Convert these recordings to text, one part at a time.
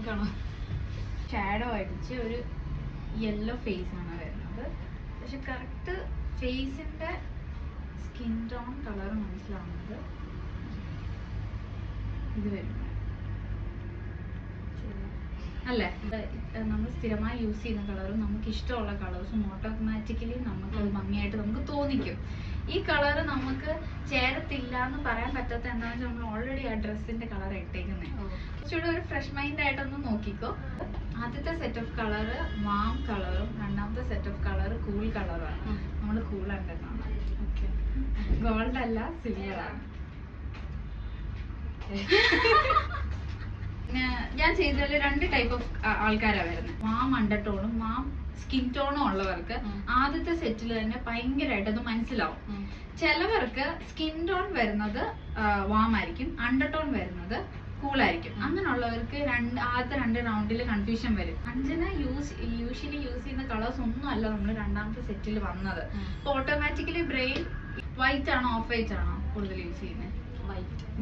Pink ആണോ? Shadow അടിച്ച് ഒരു യെല്ലോ ഫേസ് ആണ് വരുന്നത്. പക്ഷെ കറക്റ്റ് ഫേസിന്റെ സ്കിൻ ടോൺ കളർ മനസ്സിലാവുന്നത് ഇത് വരുന്നത് അല്ലേ. നമ്മൾ സ്ഥിരമായി യൂസ് ചെയ്യുന്ന കളറും നമുക്ക് ഇഷ്ടമുള്ള കളേഴ്സും ഓട്ടോമാറ്റിക്കലി നമുക്ക് ഭംഗിയായിട്ട് നമുക്ക് തോന്നിക്കും. ഈ കളർ നമുക്ക് ചേരത്തില്ല എന്ന് പറയാൻ പറ്റാത്ത എന്താണെന്ന് വെച്ചാൽ നമ്മൾ ഓൾറെഡി ആ ഡ്രസ്സിന്റെ കളർ ഇട്ടേക്കുന്നത്. കുറച്ചുകൂടെ ഒരു ഫ്രഷ് മൈൻഡ് ആയിട്ടൊന്ന് നോക്കിക്കോ. ആദ്യത്തെ സെറ്റ് ഓഫ് കളറ് വാം കളറും രണ്ടാമത്തെ സെറ്റ് ഓഫ് കളർ കൂൾ കളറാണ്. നമ്മൾ കൂൾ ഉണ്ടെന്നാണ്. ഓക്കെ, ഗോൾഡ് അല്ല, സിൽവർ ആണ്. ഞാൻ ചെയ്തതിൽ 2 ടൈപ്പ് ഓഫ് ആൾക്കാരാണ് വരുന്നത്. വാം അണ്ടർടോണും വാം സ്കിൻ ടോണും ഉള്ളവർക്ക് ആദ്യത്തെ സെറ്റിൽ തന്നെ ഭയങ്കരമായിട്ട് അത് മനസ്സിലാവും. ചിലവർക്ക് സ്കിൻ ടോൺ വരുന്നത് വാം ആയിരിക്കും, അണ്ടർടോൺ വരുന്നത് കൂളായിരിക്കും. അങ്ങനെയുള്ളവർക്ക് ആദ്യത്തെ 2 റൗണ്ടിൽ കൺഫ്യൂഷൻ വരും. അഞ്ജന യൂഷ്വലി യൂസ് ചെയ്യുന്ന കളേഴ്സ് ഒന്നും അല്ല നമ്മൾ രണ്ടാമത്തെ സെറ്റിൽ വന്നത്. അപ്പൊ ഓട്ടോമാറ്റിക്കലി ബ്രെയിൻ വൈറ്റ് ആണോ ഓഫ് വൈറ്റ് ആണോ കൂടുതൽ യൂസ് ചെയ്യുന്നത്?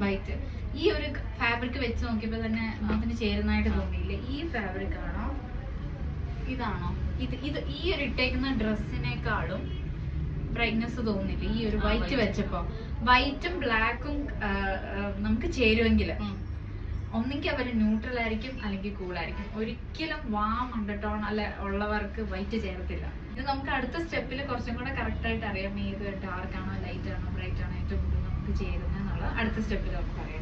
വൈറ്റ്. ഈ ഒരു ഫാബ്രിക് വെച്ച് നോക്കിയപ്പോ തന്നെ അതിന് ചേരുന്നതായിട്ട് തോന്നിയില്ലേ? ഈ ഫാബ്രിക് ആണോ ഇതാണോ? ഇത് ഈ ഒരു ഇട്ടേക്കുന്ന ഡ്രസ്സിനേക്കാളും ബ്രൈറ്റ്നെസ് തോന്നില്ല ഈ ഒരു വൈറ്റ് വെച്ചപ്പോ. വൈറ്റും ബ്ലാക്കും നമുക്ക് ചേരുമെങ്കിൽ ഒന്നെങ്കിൽ അവർ ന്യൂട്രൽ ആയിരിക്കും അല്ലെങ്കിൽ കൂളായിരിക്കും. ഒരിക്കലും വാം അണ്ടർടോൺ അല്ല ഉള്ളവർക്ക് വൈറ്റ് ചേരത്തില്ല. ഇത് നമുക്ക് അടുത്ത സ്റ്റെപ്പിൽ കുറച്ചും കൂടെ കറക്റ്റ് ആയിട്ട് അറിയാം ഏത് ഡാർക്ക് ആണോ ലൈറ്റ് ആണോ ബ്രൈറ്റ് ആണോ ഏറ്റവും കൂടുതൽ നമുക്ക് ചേരുന്നത് എന്നുള്ള അടുത്ത സ്റ്റെപ്പിൽ നമുക്ക് അറിയാം.